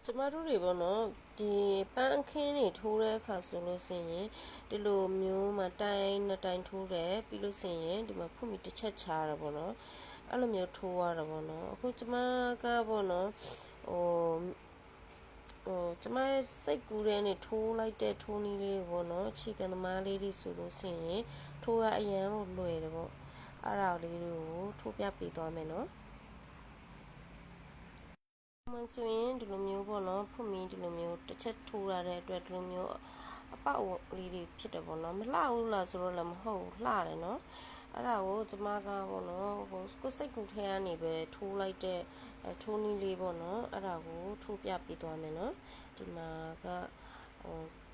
ကျမတို့တွေပေါ့နော်ဒီပန်းအခင်းတွေထိုးတဲ့အခါဆိုလို့ရှိရင်ဒီလိုမျိုးမှာတိုင်နှစ်တိုင်ထိုးတယ်ပြီးလို့ရှိရင်ဒီမှာဖုတ်မီတစ်ချက်ချတာပေါ့နော်အဲ့လိုမျိုးထိုးရတာပေါ့နော်အခုကျမကပေါ့နော်ကျမရဲ့စိတ်ကူးတဲ့နဲ့ထိုးလိုက်တဲ့ထိုးနည်းလေးပေါ့နော်ခြေကသမားလေးတွေဆိုလို့ရှိရင်ထိုးရအရန်ကိုလွယ်တယ်ပေါ့အဲ့ဒါလေးတွေကိုထိုးပြပေးသွားမယ်နော်မဆိုရင်ဒီလိုမျိုးပေါ့နော်ဖုတ်မီဒီလိုမျိုးတစ်ချက်ထိုးရတဲ့အတွက်ဒီလိုမျိုးအပေါက်လေးတွေဖြစ်တယ်ပေါ့နော်မလှဘူးလားဆိုတော့လည်းမဟုတ်လှတယ်နော်အဲ့ဒါကိုကျမကပေါ့နော်ကိုစိတ်ကူထဲကနေပဲထိုးလိုက်တဲ့ထိုးနည်းလေးပေါ့နော်အဲ့ဒါကိုထိုးပြပေးသွားမယ်နော်ဒီမှာက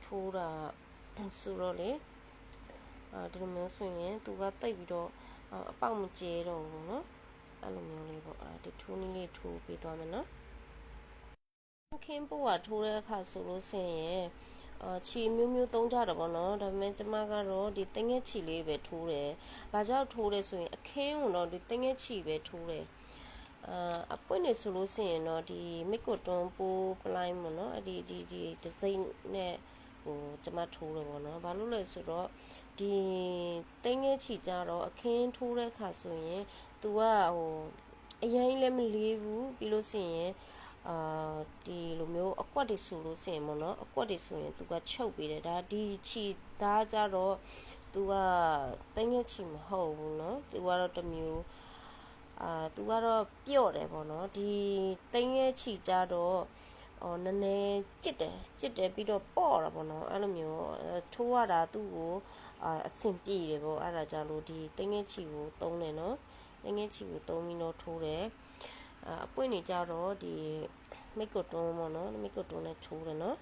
ထိုးတာဆိုတော့လေဒီလိုမျိုးဆိုရင်သူကတိတ်ပြီးတော့အပေါက်မကျဲတော့ဘူးနော်အဲ့လိုမျိုးလေးပေါ့ဒီထိုးနည်းလေးထိုးပေးသွားမယ်နော်ခင်းပို့ကထိုးတဲ့အခါဆိုလို့ဆိုရင်ချီမျိုးမျိုးသုံးကြတာပေါ့နော်ဒါပေမဲ့ကျမကတော့ဒီတငယ်ချီလေးပဲထိုးတယ်။ဘာကြောင့်ထိုးလဲဆိုရင်အခင်းကိုတော့ဒီတငယ်ချီပဲထိုးတယ်။အပွင့်နေဆိုလို့ဆိုရင်တော့ဒီမစ်ကိုတွန်းပိုးပလိုင်းပေါ့နော်ဒီဒီဇိမ်းနဲ့ဟိုကျမထိုးတယ်ပေါ့နော်။ဘာလို့လဲဆိုတော့ဒီတငယ်ချီကြတော့အခင်းထိုးတဲ့အခါဆိုရင် तू ကဟိုအရင်လည်းမလေးဘူးပြီးလို့ဆိုရင်ဒီလိုမျိုးအကွက်တွေဆိုလို့ဆိုရင်ပေါ့နော်အကွက်တွေဆိုရင်သူကချုပ်ပေးတယ်ဒါဒီချီဒါကြတော့သူကတိုင်းရချီမဟုတ်ဘူးเนาะသူကတော့တစ်မျိုးသူကတော့ပြော့တယ်ပေါ့နော်ဒီတိုင်းရချီကြတော့နည်းနည်းကြစ်တယ်ပြီးတော့ပေါ့တာပေါ့နော်အဲ့လိုမျိုးထိုးရတာသူ့ကိုအဆင်ပြေတယ်ပေါ့အဲ့ဒါကြလို့ဒီတိုင်းရချီကိုသုံးတယ်เนาะတိုင်းရချီကိုသုံးပြီးတော့ထိုးတယ်အပွင့်နေကြတော့ဒီမိတ်ကိုတွန်းပေါ့နော်မိတ်ကိုတွန်းနဲ့ထိုးတယ်နော်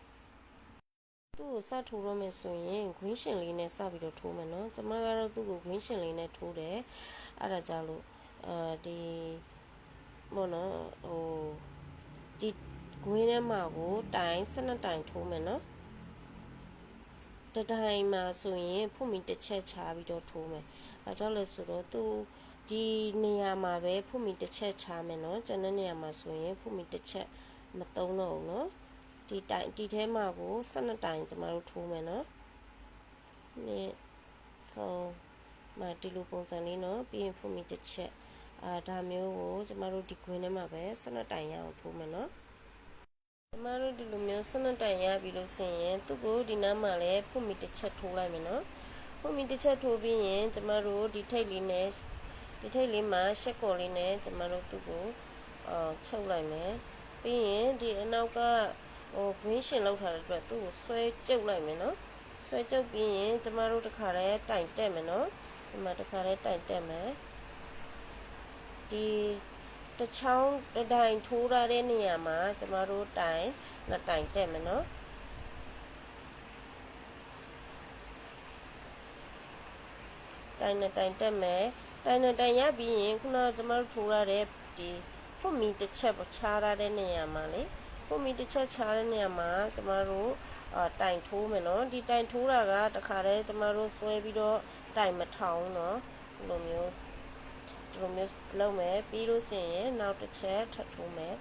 သူ့ကိုစထိုးရမယ်ဆိုရင် green ရှင်လေးနဲ့စပြီးတော့ထိုးမယ်နော်ကျမကတော့သူ့ကို green ရှင်လေးနဲ့ထိုးတယ်အဲ့ဒါကြောင့်လို့ဒီပေါ့နော်ဟိုဒီ green ထဲမှာကိုတိုင်12တိုင်ထိုးမယ်နော်တတိုင်မှာဆိုရင်ဖုတ်မီတစ်ချက်ချပြီးတော့ထိုးမယ်ဘာကြောင့်လဲဆိုတော့သူဒီနေရာမှာပဲဖုတ်မီတစ်ချက်ချမယ်နော်ကျန်တဲ့နေရာမှာဆိုရင်ဖုတ်မီတစ်ချက်မသုံးတော့ဘူးเนาะဒီထဲမှာကို12တိုင်ကျမတို့ထိုးမယ်เนาะနှစ်ဒီလိုပုံစံလေးเนาะပြီးရင်ဖုတ်မီတစ်ချက်ဒါမျိုးကိုကျမတို့ဒီ green ထဲမှာပဲ12တိုင်ရအောင်ထိုးမယ်เนาะကျမတို့ဒီလိုမျိုး12တိုင်ရပြီလို့ဆိုရင်သူ့ကိုဒီနားမှာလည်းဖုတ်မီတစ်ချက်ထိုးလိုက်မယ်เนาะဖုတ်မီတစ်ချက်ထိုးပြီးရင်ကျမတို့ဒီထိတ်လေးနဲ့ဒီထိတ်လေးမှာရှက်ကော်လေးနဲ့ကျမတို့သူ့ကိုချုပ်လိုက်မယ်ပြီးရင်ဒီအနောက်ကgreen ရှင်လောက်ထားတဲ့အတွက်သူ့ကိုဆွဲကျုပ်လိုက်မယ်နော်ဆွဲကျုပ်ပြီးရင်ကျမတို့တခါတည်းတိုင်တက်မယ်နော်ဒီမှာတခါတည်းတိုင်တက်မယ်ဒီတချောင်းတိုင်ထိုးရတဲ့နေရာမှာကျမတို့တိုင်နှစ်တိုင်တက်မယ်နော်တိုင်နှစ်တိုင်တက်မယ်တိုင်နှစ်တိုင်ရပြီးရင်ခုနကကျမတို့ထိုးရတဲ့ဒီဖုတ်မီတစ်ချက်ချားရတဲ့နေရာမှာလေဖုတ်မီတစ်ချက်ချားတဲ့နေရာမှာကျမတို့တိုင်ထိုးမယ်နော်ဒီတိုင်ထိုးတာကတခါတည်းကျမတို့ဆွဲပြီးတော့တိုင်မထောင်နော်ဒီလိုမျိုးလုပ်မယ်ပြီးလို့ရှိရင်နောက်တစ်ချက်ထပ်ထိုးမယ်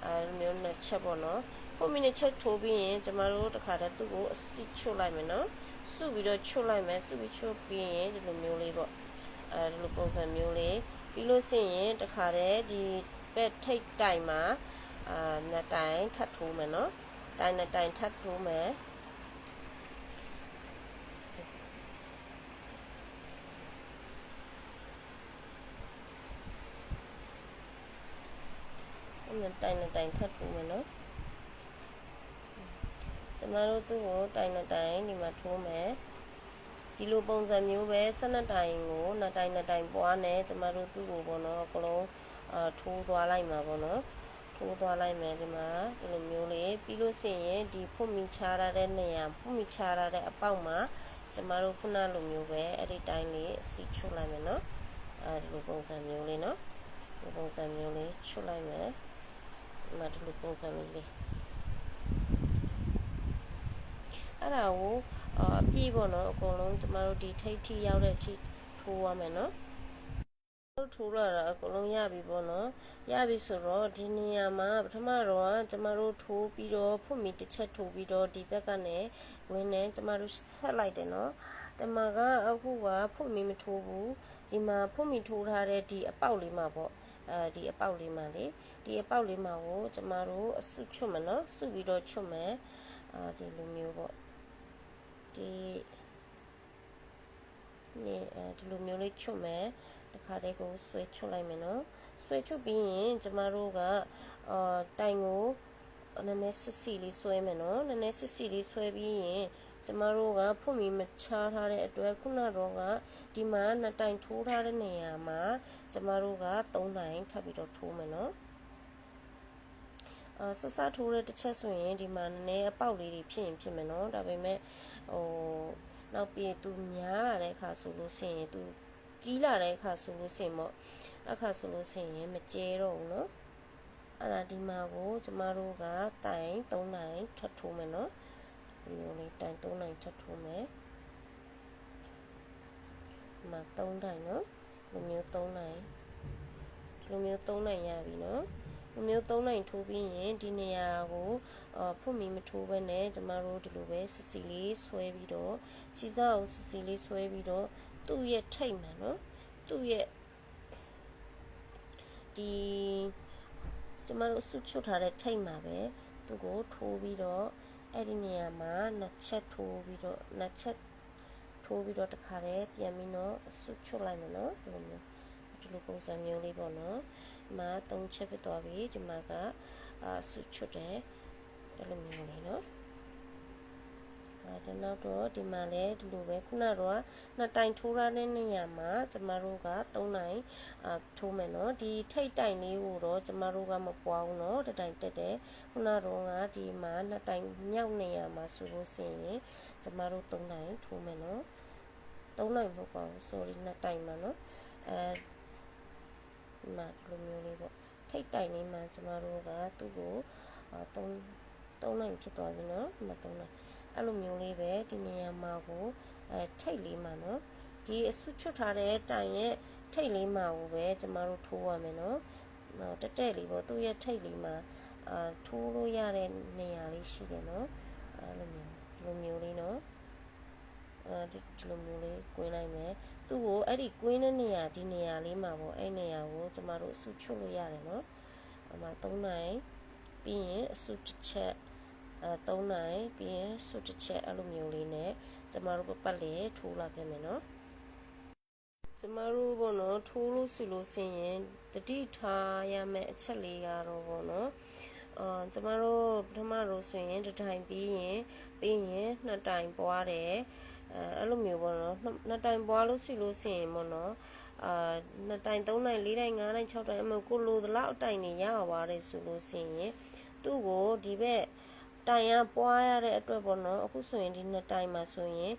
လိုမျိုးနှစ်ချက်ပေါ့နော်ဖုတ်မီတစ်ချက်ထိုးပြီးရင်ကျမတို့တခါတည်းသူ့ကိုအစစ်ချွတ်လိုက်မယ်နော်စုပြီးတော့ချွတ်လိုက်မယ်စုပြီးချွတ်ပြီးရင်ဒီလိုမျိုးလေးပေါ့ဒီလိုပုံစံမျိုးလေးပြီးလို့ရှိရင်တခါတည်းဒီဘက်ထိတ်တိုင်မှာနှစ်တိုင်ထပ်ထိုးမယ်နော်တိုင်နှစ်တိုင်ထပ်ထိုးမယ်နှစ်တိုင်နှစ်တိုင်ထပ်ထိုးမယ်နော်ကျမတို့သူ့ကိုတိုင်နှစ်တိုင်ဒီမှာထိုးမယ်ဒီလိုပုံစံမျိုးပဲ12တိုင်ကိုနှစ်တိုင်နှစ်တိုင်ပွားနေကျမတို့သူ့ကိုပေါ့နော်အကလုံးထိုးသွားလိုက်မှာပေါ့နော်ထိုးသွားလိုက်မယ်ဒီမှာဒီလိုမျိုးလေးပြီးလို့ရှိရင်ဒီဖုတ်မီချားရတဲ့နေရာဖုတ်မီချားရတဲ့အပေါက်မှာကျမတို့ခုနလိုမျိုးပဲအဲ့ဒီတိုင်းလေးစီချွတ်လိုက်မယ်နော်ဒီလိုပုံစံမျိုးလေးနော်ဒီပုံစံမျိုးလေးချွတ်လိုက်မယ်ဒီမှာဒီလိုပုံစံလေးအဲ့ဒါကိုအပြည့်ပေါ့နော်အကုန်လုံးကျမတို့ဒီထိတ်ထိရောက်တဲ့အထိထိုးရမယ်နော် ထိုးလာတာအကုန်လုံးရပြီပေါ့နော်ရပြီဆိုတော့ဒီနေရာမှာပထမတော့ကျမတို့ထိုးပြီးတော့ဖွင့်မီတစ်ချက်ထိုးပြီးတော့ဒီဘက်ကနေဝင်နေကျမတို့ဆက်လိုက်တယ်နော်ဒီမှာကအခုကဖွင့်မီမထိုးဘူးဒီမှာဖွင့်မီထိုးထားတဲ့ဒီအပေါက်လေးမှာပေါ့ဒီအပေါက်လေးမှာလေဒီအပေါက်လေးမှာကိုကျမတို့အစုချွတ်မယ်နော်စုပြီးတော့ချွတ်မယ်ဒီလိုမျိုးပေါ့ဒီလိုမျိုးလေးချွတ်မယ်တခါတည်းကိုဆွဲချွတ်လိုက်မယ်နော်ဆွဲချွတ်ပြီးရင်ကျမတို့ကတိုင်ကိုနည်းနည်းစစ်စီလေးဆွဲမယ်နော်နည်းနည်းစစ်စီလေးဆွဲပြီးရင်ကျမတို့ကဖွင့်ပြီးမချားထားတဲ့အတွက်ခုနတော့ကဒီမှာနှစ်တိုင်ထိုးထားတဲ့နေရာမှာကျမတို့က3တိုင်ထပ်ပြီးတော့ထိုးမယ်နော်ဆဆထိုးတဲ့တစ်ချက်ဆိုရင်ဒီမှာနည်းနည်းအပေါက်လေးတွေဖြစ်ရင်ဖြစ်မယ်နော်ဒါပေမဲ့နောက်ပြီးသူများလာတဲ့အခါဆိုလို့ရှိရင်သူကြီးလာတဲ့အခါဆိုလို့ရှိရင်ပေါ့အခါဆိုလို့ရှိရင်မကျဲတော့ဘူးနော်အဲ့ဒါဒီမှာကိုကျမတို့ကတိုင်3တိုင်ထပ်ထိုးမယ်နော်ဒီလိုလေးတိုင်3တိုင်ထပ်ထိုးမယ်ဒီမှာ3တိုင်နော်ဒီမျိုး3တိုင်ဒီမျိုး3တိုင်ရပြီနော်ဒီမျိုး3တိုင်ထိုးပြီးရင်ဒီနေရာကိုဖွင့်ပြီးမထိုးဘဲနဲ့ကျမတို့ဒီလိုပဲစစ်စီလေးဆွဲပြီးတော့ခြေစားကိုစစ်စီလေးဆွဲပြီးတော့သူ့ရဲ့ထိတ်မှာနော်သူ့ရဲ့ဒီကျမတို့စုချွတ်ထားတဲ့ထိတ်မှာပဲသူကိုထိုးပြီးတော့အဲ့ဒီနေရာမှာနှစ်ချက်ထိုးပြီးတော့နှစ်ချက်ထိုးပြီးတော့တခါတည်းပြန်ပြီးတော့စုချွတ်လိုက်မယ်နော်ဒီလိုပုံစံမျိုးလေးပေါ့နော်ဒီမှာ3ချက်ဖြစ်သွားပြီဒီမှာကစုချွတ်တယ်အဲ့လိုမျိုးလေးနော်ဒါနောက်တော့ဒီမှာလည်းဒီလိုပဲခုနကတော့နှစ်တိုင်ထိုးရတဲ့နေရာမှာကျမတို့က3တိုင်ထိုးမယ်နော်ဒီထိတ်တိုင်လေးကိုတော့ကျမတို့ကမပွားဘူးနော်တစ်တိုင်တက်တယ်ခုနတော့ကဒီမှာနှစ်တိုင်မြောက်နေရာမှာဆိုလို့ရှိရင်ကျမတို့3တိုင်ထိုးမယ်နော်3တိုင်မဟုတ်ပါဘူး sorry နှစ်တိုင်မှာနော်ဒီမှာဒီလိုမျိုးလေးပေါ့ထိတ်တိုင်လေးမှာကျမတို့ကသူ့ကို3တိုင်ဖြစ်သွားပြီနော်ဒီမှာ3တိုင်အဲ့လိုမျိုးလေးပဲဒီနေရာမှာကိုထိတ်လေးမှာနော်ဒီအစုချွတ်ထားတဲ့တိုင်ရဲ့ထိတ်လေးမှာကိုပဲကျမတို့ထိုးရမယ်နော်တက်တက်လေးပေါ့သူ့ရဲ့ထိတ်လေးမှာထိုးလို့ရတဲ့နေရာလေးရှိတယ်နော်အဲ့လိုမျိုးလေးနော်ဒီလိုမျိုးလေးကွင်းလိုက်မယ်သူ့ကိုအဲ့ဒီကွင်းတဲ့နေရာဒီနေရာလေးမှာပေါ့အဲ့နေရာကိုကျမတို့အစုချွတ်လို့ရတယ်နော်အမှ3နိုင်ပြီးရင်အစုတစ်ချက်3နိုင်ပြီးရင်စုတစ်ချက်အဲ့လိုမျိုးလေးနဲ့ကျမတို့ပတ်လေထိုးလာခဲ့မယ်နော်ကျမတို့ပေါ့နော်ထိုးလို့ဆိုလို့ဆင်းရင်တတိထားရမယ့်အချက်လေးကတော့ပေါ့နော်ကျမတို့ပထမတော့ဆိုရင်တစ်တိုင်ပြီးရင်နှစ်တိုင်ပွားတယ်အဲ့လိုမျိုးပေါ့နော်နှစ်တိုင်ပွားလို့ဆိုလို့ဆင်းရင်ပေါ့နော်နှစ်တိုင်3တိုင်4တိုင်5တိုင်6တိုင်အမကိုလိုသလောက်အတိုင်နေရပါတယ်ဆိုလို့ဆင်းရင်သူ့ကိုဒီဘက်တိုင်ရပွားရတဲ့အတွက်ပေါ့နော်အခုဆိုရင်ဒီနှစ်တိုင်မှာဆိုရင်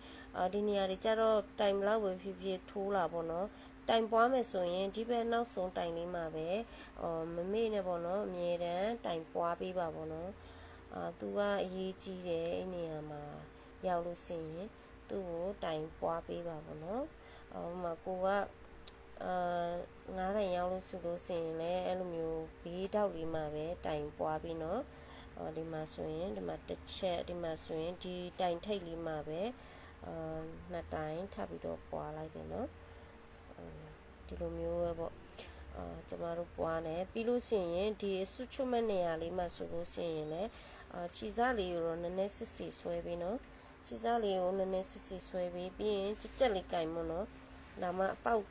ဒီနေရာတွေကျတော့တိုင်ဘလောက်ပဲဖြစ်ဖြစ်ထိုးလာပေါ့နော်တိုင်ပွားမယ်ဆိုရင်ဒီဘက်နောက်ဆုံးတိုင်လေးမှာပဲမမေ့နဲ့ပေါ့နော်အမြဲတမ်းတိုင်ပွားပေးပါပေါ့နော်သူကအရေးကြီးတယ်အဲ့နေရာမှာရောက်လို့ရှိရင်သူ့ကိုတိုင်ပွားပေးပါပေါ့နော်ဟိုမှာကိုက9တိုင်ရောက်လို့ဆိုလို့ရှိရင်လည်းအဲ့လိုမျိုးဘေးတောက်လေးမှာပဲတိုင်ပွားပြီးနော်ဒီမှာဆိုရင်ဒီမှာတစ်ချက်ဒီမှာဆိုရင်ဒီတိုင်ထိတ်လေးမှာပဲနှစ်တိုင်ထပ်ပြီးတော့ပွားလိုက်တယ်နော်ဒီလိုမျိုးပဲပေါ့ကျမတို့ပွားနေပြီးလို့ရှိရင်ဒီဆွတ်ချွတ်မဲ့နေရာလေးမှာဆိုလို့ရှိရင်လည်းခြေစားလေးကိုတော့နည်းနည်းစစ်စစ်ဆွဲပြီးနော်ခြေစားလေးကိုနည်းနည်းစစ်စစ်ဆွဲပြီးပြီးရင်ကြက်လေးကင်မနော်ဒါမှအပေါက်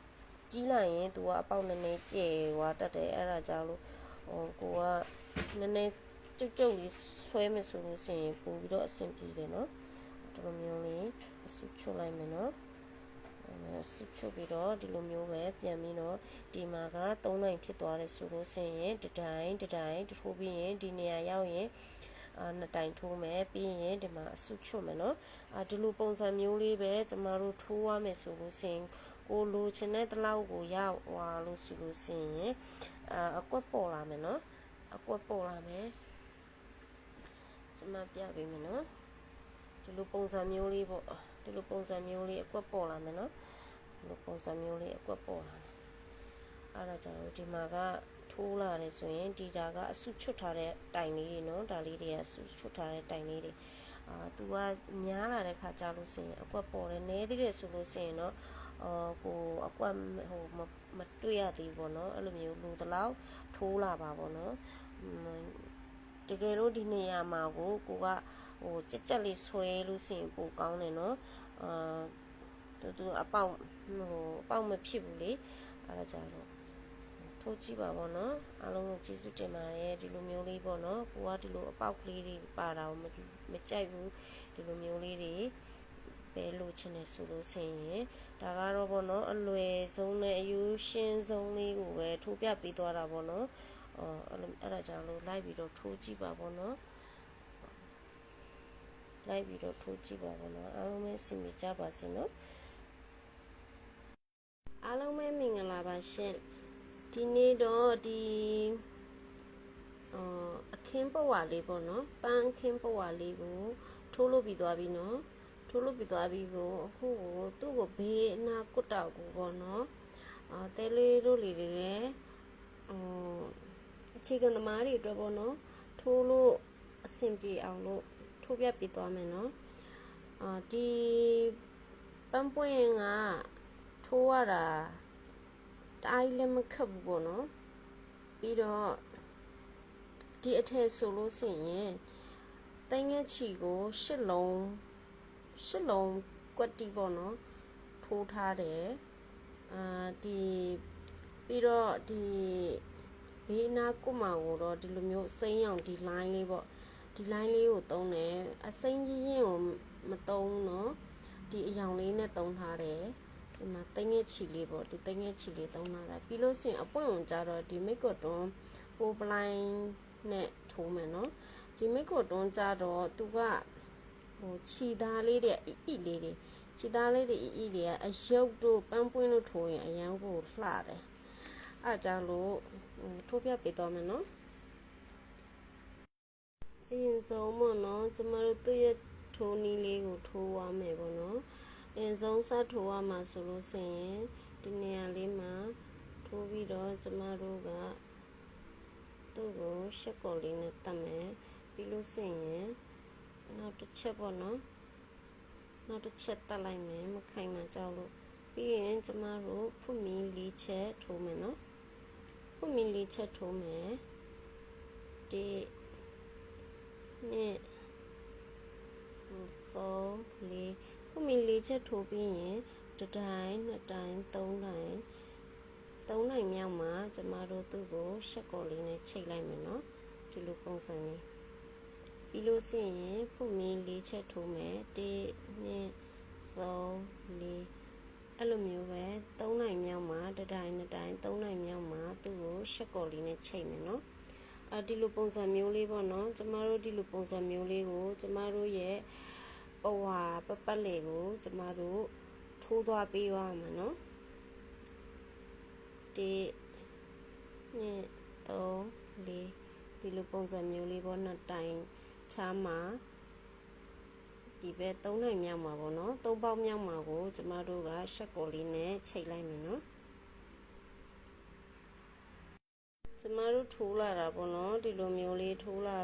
ကြီးလိုက်ရင်သူကအပေါက်နည်းနည်းကျဲသွားတတ်တယ်အဲ့ဒါကြောင့်လို့ကိုကနည်းနည်းကျုပ်လေးဆွဲမယ်ဆိုလို့ရှိရင်ပို့ပြီးတော့အဆင်ပြေတယ်နော်ဒီလိုမျိုးလေးအစုချွတ်လိုက်မယ်နော်စုချွတ်ပြီးတော့ဒီလိုမျိုးပဲပြန်ပြီးတော့ဒီမှာက3နိုင်ဖြစ်သွားတယ်ဆိုလို့ရှိရင်တစ်တိုင်ထိုးပြီးရင်ဒီနေရာရောက်ရင်နှစ်တိုင်ထိုးမယ်ပြီးရင်ဒီမှာအစုချွတ်မယ်နော်ဒီလိုပုံစံမျိုးလေးပဲကျမတို့ထိုးရမယ်ဆိုလို့ရှိရင်ကိုလိုချင်တဲ့တလောက်ကိုရောက်သွားလို့ဆိုလို့ရှိရင်အကွက်ပေါ်လာမယ်နော်အကွက်ပေါ်လာမယ်ကျမပြပေးမယ်နော်ဒီလိုပုံစံမျိုးလေးပေါ့ဒီလိုပုံစံမျိုးလေးအကွက်ပေါ်လာမယ်နော်ဒီလိုပုံစံမျိုးလေးအကွက်ပေါ်လာမယ် အဲ့ဒါကြောင့်ဒီမှာကထိုးလာတယ်ဆိုရင်ဒီဒါကအစုချွတ်ထားတဲ့တိုင်လေးတွေနော်ဒါလေးတွေကအစုချွတ်ထားတဲ့တိုင်လေးတွေသူကများလာတဲ့ခါကြလို့ရှိရင်အကွက်ပေါ်တယ်နဲသေးတယ်ဆိုလို့ရှိရင်တော့ကိုအကွက်မတွေ့ရသေးဘူးပေါ့နော်အဲ့လိုမျိုးလူတလောက်ထိုးလာပါပေါ့နော်တကယ်လို့ဒီနေရာမှာကိုကကြက်ကြက်လေးဆွဲလို့ရှိရင်ပိုကောင်းတယ်နော်သူအပေါက်မဖြစ်ဘူးလေအဲ့ဒါကြောင့်ထိုးကြည့်ပါပေါ့နော်အားလုံးကိုကျေးဇူးတင်ပါတယ်ဒီလိုမျိုးလေးပေါ့နော်ကိုကဒီလိုအပေါက်ကလေးတွေပါတာကိုမကြိုက်ဘူးဒီလိုမျိုးလေးတွေပဲလို့ချင်တယ်ဆိုလို့ရှိရင်ဒါကတော့ပေါ့နော်အလွယ်ဆုံးနဲ့အယူရှင်းဆုံးလေးကိုပဲထိုးပြပေးသွားတာပေါ့နော်အဲ့ဒါကြောင့်လို့လိုက်ပြီးတော့ထိုးကြည့်ပါပေါ့နော်လိုက်ပြီးတော့ထိုးကြည့်ပါပေါ့နော်အားလုံးပဲစင်ကြပါစေနော်အားလုံးပဲမင်္ဂလာပါရှင်ဒီနေ့တော့ဒီအခင်းပဝါလေးပေါ့နော်ပန်းအခင်းပဝါလေးကိုထိုးလို့ပြီးသွားပြီနော်ထိုးလို့ပြီးသွားပြီကိုအခုသူ့ကိုဘေးအနာကွတ်တောက်ကိုပေါ့နော်တဲလေးတို့လေးတွေလည်းအခြေခံသမားတွေအတွက်ပေါ့နော်ထိုးလို့အဆင်ပြေအောင်လို့ထိုးပြပေးသွားမယ်နော်ဒီပန်းပွင့်ကထိုးရတာတိုင်းလည်းမခက်ဘူးပေါ့နော်ပြီးတော့ဒီအထက်ဆိုလို့ရှိရင်တိုင်းငယ်ချီကို8လုံးကွက်တီပေါ့နော်ထိုးထားတယ်ဒီပြီးတော့ဒီဘေးနာကုမာကိုတော့ဒီလိုမျိုးစိမ်းအောင်ဒီ line လေးပေါ့ဒီ line လေးကိုသုံးတယ်အစိမ်းကြီးရင်ကိုမသုံးနော်ဒီအယောင်လေးနဲ့သုံးထားတယ်ဒီမှာတိုင်းငယ်ချီလေးပေါ့ဒီတိုင်းငယ်ချီလေးသုံးထားတာပြီးလို့ရှိရင်အပွင့်ဝင်ကြတော့ဒီမိတ်ကွတ်တွန်းပိုပလိုင်းနဲ့ထိုးမယ်နော်ဒီမိတ်ကွတ်တွန်းကြတော့သူကခြီသားလေးတွေအီလေးတွေခြီသားလေးတွေအီတွေကအယုတ်တို့ပန်းပွင့်တို့ထိုးရင်အရန်ကိုလှတယ်အဲ့ကြောင့်လို့ထိုးပြပေးတော့မယ်နော်အရင်ဆုံးပေါ့နော်ကျမတို့သူ့ရဲ့ထိုးနီးလေးကိုထိုးရမယ်ပေါ့နော်အရင်ဆုံးစထိုးရမှာဆိုလို့ရှိရင်ဒီနေရာလေးမှာထိုးပြီးတော့ကျမတို့ကသူ့ကိုရှက်ကော်လေးနဲ့တတ်မယ်ပြီးလို့ရှိရင်နောက်တစ်ချက်ပေါ့နော်နောက်တစ်ချက်တတ်လိုက်မယ်မခိုင်မှကြောက်လို့ပြီးရင်ကျမတို့ဖွမီ၄ချက်ထိုးမယ်နော်ဖွမီ၄ချက်ထိုးမယ်ဒီနဲ့ဖွမီ၄ချက်ထိုးပြီးရင်တစ်တိုင်းနှစ်တိုင်းသုံးတိုင်းမြောက်မှာကျမတို့သူ့ကိုရှက်ကော်လေးနဲ့ချိတ်လိုက်မယ်နော်ဒီလိုပုံစံလေးပြီးလို့ရှိရင်ဖွမီ၄ချက်ထိုးမယ်1 2 3 4အဲ့လိုမျိုးပဲ3နိုင်မြောက်မှာတစ်တိုင်းနှစ်တိုင်း3နိုင်မြောက်မှာသူ့ကိုရှက်ကော်လေးနဲ့ချိတ်မယ်နော်ဒီလိုပုံစံမျိုးလေးပေါ့နော်ကျမတို့ဒီလိုပုံစံမျိုးလေးကိုကျမတို့ရဲ့ပဝါပတ်လေကိုကျမတို့ထိုးသွားပေးရမှာနော်1 2 3 4ဒီလိုပုံစံမျိုးလေးပေါ့နှစ်တိုင်ချားမှာဒီပဲ3နိုင်မြောက်မှာပေါ့နော်3ပေါက်မြောက်မှာကိုကျမတို့ကရှက်ကော်လေးနဲ့ချိတ်လိုက်မယ်နော်ကျမတို့ထိုးလာတာပေါ့နော်ဒီလိုမျိုးလေးထိုးလာ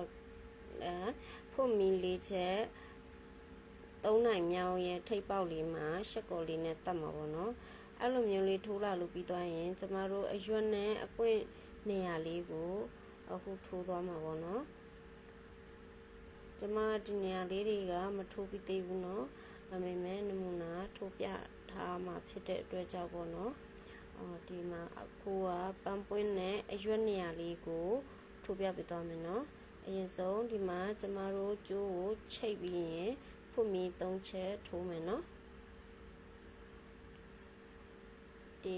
ဖွမီ၄ချက်3နိုင်မြောက်ရဲ့ထိပ်ပေါက်လေးမှာရှက်ကော်လေးနဲ့တတ်မှာပေါ့နော်အဲ့လိုမျိုးလေးထိုးလာလို့ပြီးသွားရင်ကျမတို့အရွက်နဲ့အပွင့်နေရာလေးကိုအခုထိုးသွားမှာပေါ့နော်ကျမဒီနေရာလေးတွေကမထိုးပြီးသေးဘူးเนาะဒါပေမဲ့နမူနာထိုးပြထားမှာဖြစ်တဲ့အတွက်ကြောင့်ပေါ့နော်ဒီမှာအခုကပန်းပွင့်နဲ့အရွက်နေရာလေးကိုထိုးပြပေးသွားမယ်เนาะအရင်ဆုံးဒီမှာကျမတို့ကျိုးကိုချိတ်ပြီးရင်ဖွမီ3ချက်ထိုးမယ်เนาะ1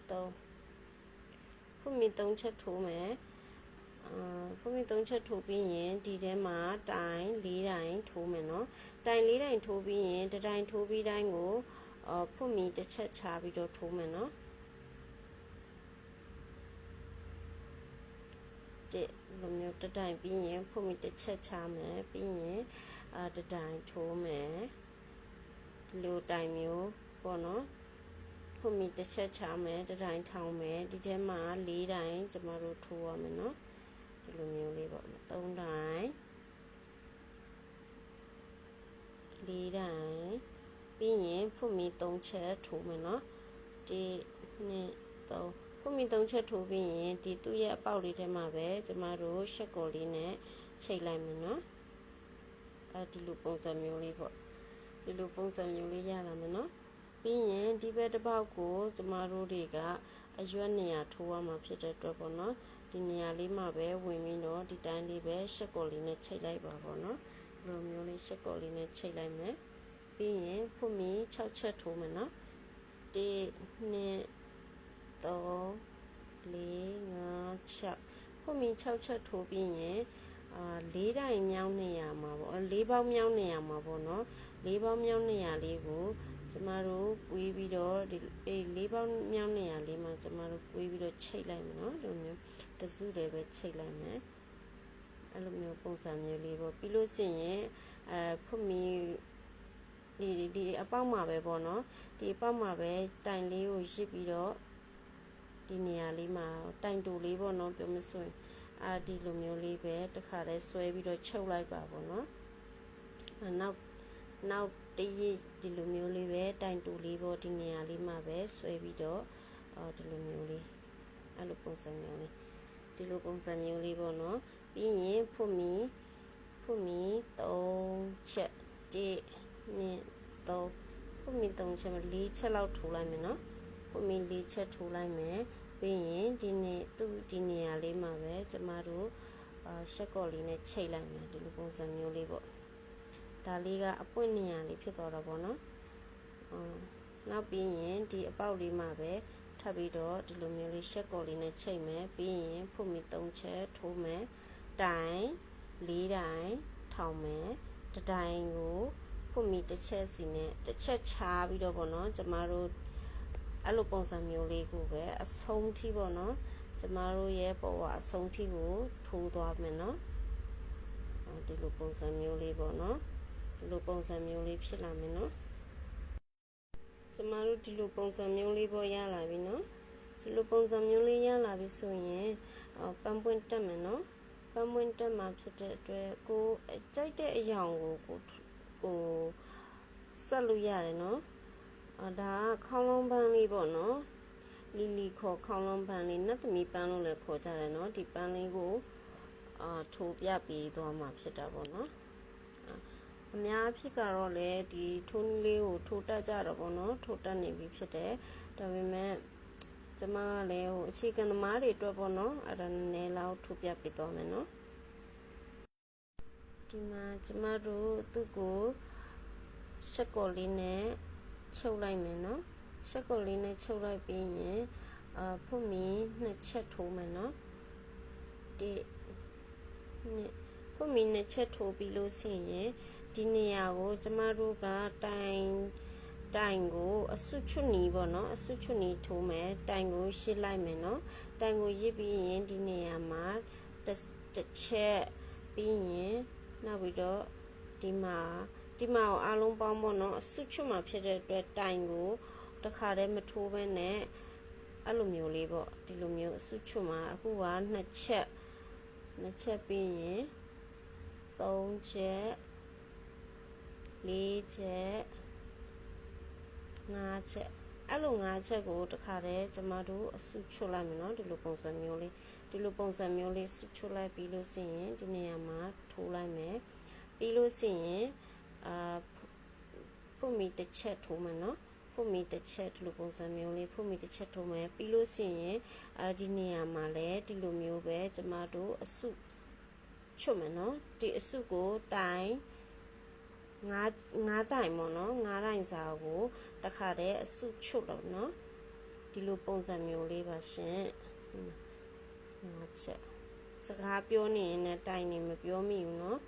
2 3ဖွမီ3ချက်ထိုးမယ်ဖွမီ3ချက်ထိုးပြီးရင်ဒီထဲမှာတိုင်4တိုင်ထိုးမယ်เนาะတိုင်4တိုင်ထိုးပြီးရင်တစ်တိုင်ထိုးပြီးတိုင်းကိုဖွမီတစ်ချက်ချပြီးတော့ထိုးမယ်เนาะဒီလိုမျိုးတစ်တိုင်ပြီးရင်ဖွမီတစ်ချက်ချမယ်ပြီးရင်တစ်တိုင်ထိုးမယ်ဒီလိုတိုင်မျိုးဖွ ပေါ့နော်ဖွင့်ပြီးတစ်ချက်ချမယ်တစ်တိုင်းထောင်းမယ်ဒီထဲမှာ၄တိုင်းကျမတို့ထိုးရမယ်နော်ဒီလိုမျိုးလေးပေါ့3တိုင်း4တိုင်းပြီးရင်ဖွင့်ပြီး3ချက်ထိုးမယ်နော်1 2 3ဖွင့်ပြီး3ချက်ထိုးပြီးရင်ဒီသူ့ရဲ့အပေါက်လေးထဲမှာပဲကျမတို့ရှက်ကော်လေးနဲ့ချိတ်လိုက်မယ်နော်ဒီလိုပုံစံမျိုးလေးပေါ့ဒီလိုပုံစံမျိုးလေးရလာမယ်နော်ပြီးရင်ဒီဘက်တစ်ပေါက်ကိုကျမတို့တွေကအရွက်နေရာထိုးရမှာဖြစ်တဲ့အတွက်ပေါ့နော်ဒီနေရာလေးမှာပဲဝင်ပြီးတော့ဒီတိုင်းလေးပဲရှက်ကော်လေးနဲ့ချိတ်လိုက်ပါပေါ့နော်ဒီလိုမျိုးလေးရှက်ကော်လေးနဲ့ချိတ်လိုက်မယ်ပြီးရင်ဖွင့်ပြီး6ချက်ထိုးမယ်နော်1 2 3 4 5 6ဖွင့်ပြီး6ချက်ထိုးပြီးရင်၄တိုင်းမြောင်းနေရမှာပေါ့၄ပေါင်းမြောင်းနေရမှာပေါ့နော်၄ပေါင်းမြောင်းနေရလေးကိုကျမတို့ပွေးပြီးတော့ဒီ၄ပေါင်းမြောင်းနေရလေးမှာကျမတို့ပွေးပြီးတော့ချိတ်လိုက်မယ်နော်ဒီလိုမျိုးတစုတည်းပဲချိတ်လိုက်မယ်အဲ့လိုမျိုးပုံစံမျိုးလေးပေါ့ပြီးလို့ရှိရင်ဖွင့်ပြီးဒီအပေါက်မှာပဲပေါ့နော်ဒီအပေါက်မှာပဲတိုင်လေးကိုရစ်ပြီးတော့ဒီနေရာလေးမှာတိုင်တူလေးပေါ့နော်ပြောမစွင်ဒီလိုမျိုးလေးပဲတစ်ခါတည်းဆွဲပြီးတော့ချုပ်လိုက်ပါပေါ့နော်နောက်တည်းဒီလိုမျိုးလေးပဲတိုင်တူလေးပေါ့ဒီနေရာလေးမှာပဲဆွဲပြီးတော့ဒီလိုမျိုးလေးအဲ့လိုပုံစံမျိုးလေးဒီလိုပုံစံမျိုးလေးပေါ့နော်ပြီးရင်ဖွင့်ပြီး3ချက်1 2 3ဖွင့်ပြီး3ချက်4ချက်လောက်ထိုးလိုက်မယ်နော်ဖွင့်ပြီး4ချက်ထိုးလိုက်မယ်ပြီးရင်ဒီနေရာလေးမှာပဲကျမတို့ရှက်ကော်လေးနဲ့ချိတ်လိုက်မယ်ဒီလိုပုံစံမျိုးလေးပေါ့ဒါလေးကအပွင့်နေရာလေးဖြစ်သွားတော့ပေါ့နော်နောက်ပြီးရင်ဒီအပေါက်လေးမှာပဲထပ်ပြီးတော့ဒီလိုမျိုးလေးရှက်ကော်လေးနဲ့ချိတ်မယ်ပြီးရင်ဖွင့်ပြီး3ချက်ထိုးမယ်တိုင်4တိုင်းထောင်မယ်တတိုင်းကိုဖွင့်ပြီးတစ်ချက်စီနဲ့တစ်ချက်ချားပြီးတော့ပေါ့နော်ကျမတို့အဲ့လိုပုံစံမျိုးလေးကိုပဲအဆုံးထိပေါ့နော်ကျမတို့ရဲ့ပေါ်ကအဆုံးထိကိုထိုးသွားမယ်နော်ဒီလိုပုံစံမျိုးလေးပေါ့နော်ဒီလိုပုံစံမျိုးလေးဖြစ်လာမယ်နော်ကျမတို့ဒီလိုပုံစံမျိုးလေးပေါ်ရလာပြီနော်ဒီလိုပုံစံမျိုးလေးရလာပြီဆိုရင်ပန်းပွင့်တက်မယ်နော်ပန်းပွင့်တက်မှာဖြစ်တဲ့အတွက်ကိုကြိုက်တဲ့အရာကိုဆက်လို့ရတယ်နော်ဒါခေါင်းလုံးပန်းလေးပေါ့နော်လီလီခေါ်ခေါင်းလုံးပန်းလေးနတ်သမီးပန်းလို့လည်းခေါ်ကြတယ်နော်ဒီပန်းလေးကိုထိုးပြပေးသွားမှာဖြစ်တာပေါ့နော်အများဖြစ်ကတော့လေဒီထိုးနည်းလေးကိုထိုးတက်ကြတော့ပေါ့နော်ထိုးတက်နေပြီဖြစ်တယ်ဒါပေမဲ့ကျမကလည်းအခြေခံသမားတွေအတွက်ပေါ့နော်အဲ့ဒါနည်းနည်းလောက်ထိုးပြပေးသွားမယ်နော်ဒီမှာကျမတို့သူ့ကိုရှက်ကော်လေးနဲ့ချုပ်လိုက်မယ်နော်ရှက်ကော်လေးနဲ့ချုပ်လိုက်ပြီးရင်ဖွင့်ပြီး2ချက်ထိုးမယ်နော်ဖွင့်ပြီး2ချက်ထိုးပြီးလို့ရှိရင်ဒီနေရာကိုကျမတို့ကတိုင်ကိုအစွတ်ချွတ်နီးပေါ့နော်အစွတ်ချွတ်နီးထိုးမယ်တိုင်ကိုရစ်လိုက်မယ်နော်တိုင်ကိုရစ်ပြီးရင်ဒီနေရာမှာတစ်ချက်ပြီးရင်နောက်ပြီးတော့ဒီမှာအားလုံးပေါင်းပေါ့နော်အစွတ်ချွတ်မှာဖြစ်တဲ့အတွက်တိုင်ကိုတစ်ခါတည်းမထိုးဘဲနဲ့အဲ့လိုမျိုးလေးပေါ့ဒီလိုမျိုးအစွတ်ချွတ်မှာအခုက2ချက်ပြီးရင်3ချက်4ချက်5ချက်အဲ့လို5ချက်ကိုတစ်ခါတည်းကျမတို့အစွတ်ချွတ်လိုက်မယ်နော်ဒီလိုပုံစံမျိုးလေးစွတ်ချွတ်လိုက်ပြီးလို့ရှိရင်ဒီနေရာမှာထိုးလိုက်မယ်ပြီးလို့ရှိရင်ဖွင့်ပြီးတစ်ချက်ထိုးမယ်နော်ဖွင့်ပြီးတစ်ချက်ဒီလိုပုံစံမျိုးလေးဖွင့်ပြီးတစ်ချက်ထိုးမယ်ပြီးလို့ရှိရင်ဒီနေရာမှာလည်းဒီလိုမျိုးပဲကျမတို့အစွတ်ချွတ်မယ်နော်ဒီအစွတ်ကိုတိုင်9တိုင်ပေါ့နော်9တိုင်စာကိုတစ်ခါတည်းအစွတ်ချွတ်တော့နော်ဒီလိုပုံစံမျိုးလေးပါရှင်5ချက်စကားပြောနေရင်လည်းတိုင်နေမပြောမိဘူးနော်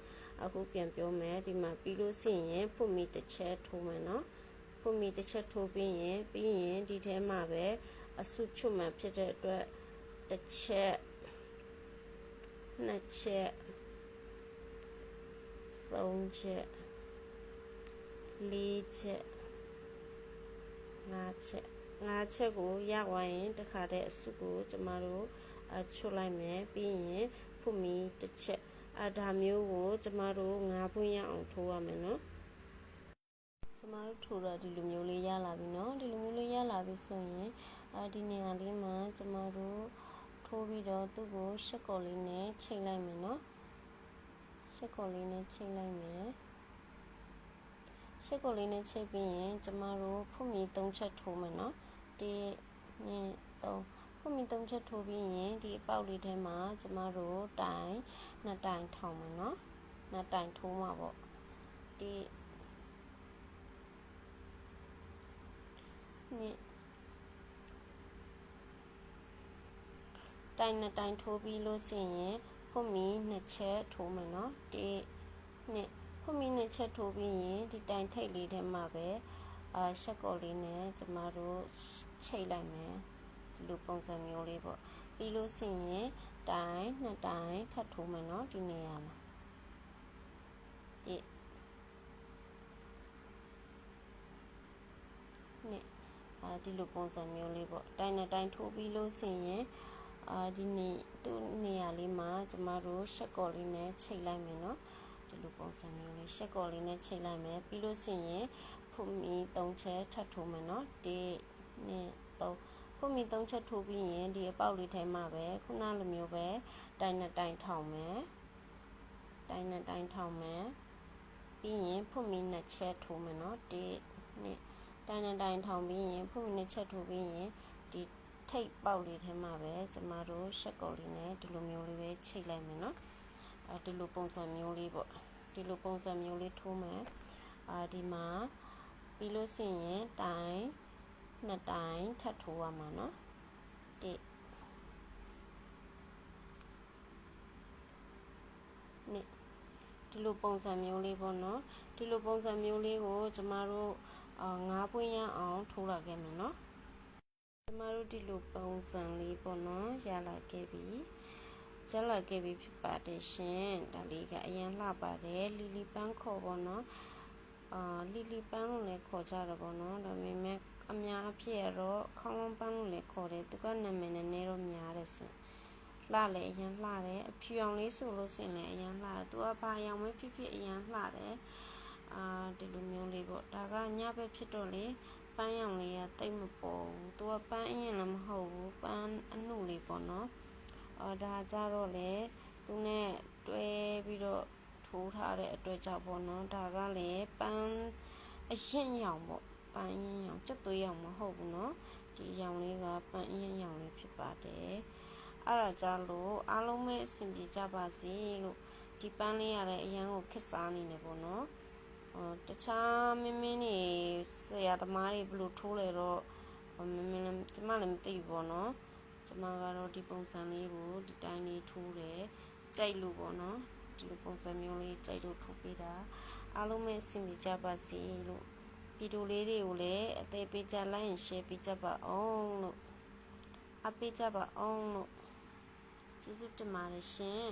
အခုပြန်ပြောမယ်ဒီမှာပြီးလို့ရှိရင်ဖွင့်ပြီးတစ်ချက်ထိုးမယ်နော်ဖွင့်ပြီးတစ်ချက်ထိုးပြီးရင်ဒီထဲမှာပဲအစွတ်ချွတ်မှဖြစ်တဲ့အတွက်တစ်ချက်2ချက်3ချက်4ချက်5 5ချက်ကိုရသွားရင်တခါတည်းအစုကိုကျမတို့ချွတ်လိုက်မယ်ပြီးရင်ဖုမီတစ်ချက်ဒါမျိုးကိုကျမတို့9ပွင့်ရအောင်ထိုးရမယ်နော်ကျမတို့ထိုးတာဒီလိုမျိုးလေးရလာပြီနော်ဒီလိုမျိုးလေးရလာပြီဆိုရင်ဒီနေရာလေးမှာကျမတို့ထိုးပြီးတော့သူ့ကိုရှက်ကော်လေးနဲ့ချိန်လိုက်မယ်နော်ရှက်ကော်လေးနဲ့ချိန်လိုက်မယ်ရှက်ကော်လေးနဲ့ချိန်ပြီးရင်ကျမတို့ဖုမီ3ချက်ထိုးမယ်နော်1 2 3ဖုမီ3ချက်ထိုးပြီးရင်ဒီအပေါက်လေးထဲမှာကျမတို့တိုင်2တိုင်ထောင်မယ်နော်2တိုင်ထိုးမှာပေါ့ဒီနှစ်တိုင်2တိုင်ထိုးပြီးလို့ရှိရင်ဖုမီ2ချက်ထိုးမယ်နော်1 2ဖုမီ2ချက်ထိုးပြီးရင်ဒီတိုင်ထိပ်လေးထဲမှာပဲရှက်ကော်လေးနဲ့ကျမတို့ချိတ်လိုက်မယ်ဒီလိုပုံစံမျိုးလေးပေါ့ပြီးလို့ရှိရင်တိုင်2တိုင်ထပ်ထိုးမယ်နော်ဒီနေရာမှာဒီလိုပုံစံမျိုးလေးပေါ့တိုင်2တိုင်ထိုးပြီးလို့ရှိရင်ဒီသူ့နေရာလေးမှာကျမတို့ရှက်ကော်လေးနဲ့ချိတ်လိုက်မယ်နော်ဒီလိုပုံစံမျိုးလေးရှက်ကော်လေးနဲ့ချိတ်လိုက်မယ်ပြီးလို့ရှိရင်ဖုမီ3ချက်ထပ်ထိုးမယ်နော်1 2 3ဖုမီ3ချက်ထိုးပြီးရင်ဒီအပေါက်လေးထဲမှာပဲခုနလိုမျိုးပဲတိုင်2တိုင်ထောင်မယ်တိုင်2တိုင်ထောင်မယ်ပြီးရင်ဖုမီ2ချက်ထိုးမယ်နော်1 2တိုင်2တိုင်ထောင်ပြီးရင်ဖုမီ2ချက်ထိုးပြီးရင်ဒီထိပ်ပေါက်လေးထဲမှာပဲကျမတို့ရှက်ကော်လေးနဲ့ဒီလိုမျိုးလေးပဲချိတ်လိုက်မယ်နော်ဒီလိုပုံစံမျိုးလေးပေါ့ဒီလိုပုံစံမျိုးလေးထိုးမယ်ဒီမှာပြီးလို့ရှိရင်တိုင်2တိုင်ထပ်ထိုးရမှာနော်1ဒီလိုပုံစံမျိုးလေးပေါ့နော်ဒီလိုပုံစံမျိုးလေးကိုကျမတို့9ပွင့်ရအောင်ထိုးလာခဲ့မယ်နော်ကျမတို့ဒီလိုပုံစံလေးပေါ့နော်ရလာခဲ့ပြီဖြစ်ပါတယ်ရှင်ဒါလေးကအရင်လှပါတယ်လီလီပန်းခေါ်ပေါ့နော်လီလီပန်းလို့လည်းခေါ်ကြတယ်ပေါ့နော်ဒါပေမဲ့အများအဖြစ်တော့ခေါင်းလုံးပန်းလို့လည်းခေါ်တယ်သူကနာမည်နည်းနည်းတော့များတယ်ရှင်လှလေအရင်လှတယ်အဖြူအောင်လေးဆိုလို့ရှင်လည်းအရင်လှတယ်သူကဘာရောင်ပဲဖြစ်ဖြစ်အရင်လှတယ်ဒီလိုမျိုးလေးပေါ့ဒါကညဘက်ဖြစ်တော့လေပန်းရောင်လေးကတိတ်မပေါ်ဘူးသူကပန်းအရင်လည်းမဟုတ်ဘူးပန်းအနုလေးပေါ့နော်ဒါကြတော့လေသူနဲ့တွဲပြီးတော့ထိုးထားတဲ့အတွက်ကြောင့်ပေါ့နော်ဒါကလည်းပန်းအရင်ရောင်ပေါ့ပန်းအရင်ရောင်ချက်သွေးရောင်မဟုတ်ဘူးနော်ဒီရောင်လေးကပန်းအရင်ရောင်လေးဖြစ်ပါတယ်အဲ့ဒါကြလို့အားလုံးပဲအဆင်ပြေကြပါစေလို့ဒီပန်းလေးရတဲ့အရင်ကိုခစ်စားနေနေပေါ့နော်တခြားမင်းနေဆရာသမားတွေဘယ်လိုထိုးလဲတော့မင်းကျမလည်းမသိဘူးပေါ့နော်ကျမကတော့ဒီပုံစံလေးကိုဒီတိုင်းလေးထိုးတယ်ကြိုက်လို့ပေါ့နော်ဒီလိုပုံစံမျိုးလေးကြိုက်လို့ထိုးပေးတာအားလုံးပဲအဆင်ပြေကြပါစေလို့ဗီဒီယိုလေးတွေကိုလည်းအသေးပေးကြလိုက်ရင် share ပေးကြပါအောင်လို့အပေးကြပါအောင်လို့ကျေးဇူးတင်ပါတယ်ရှင်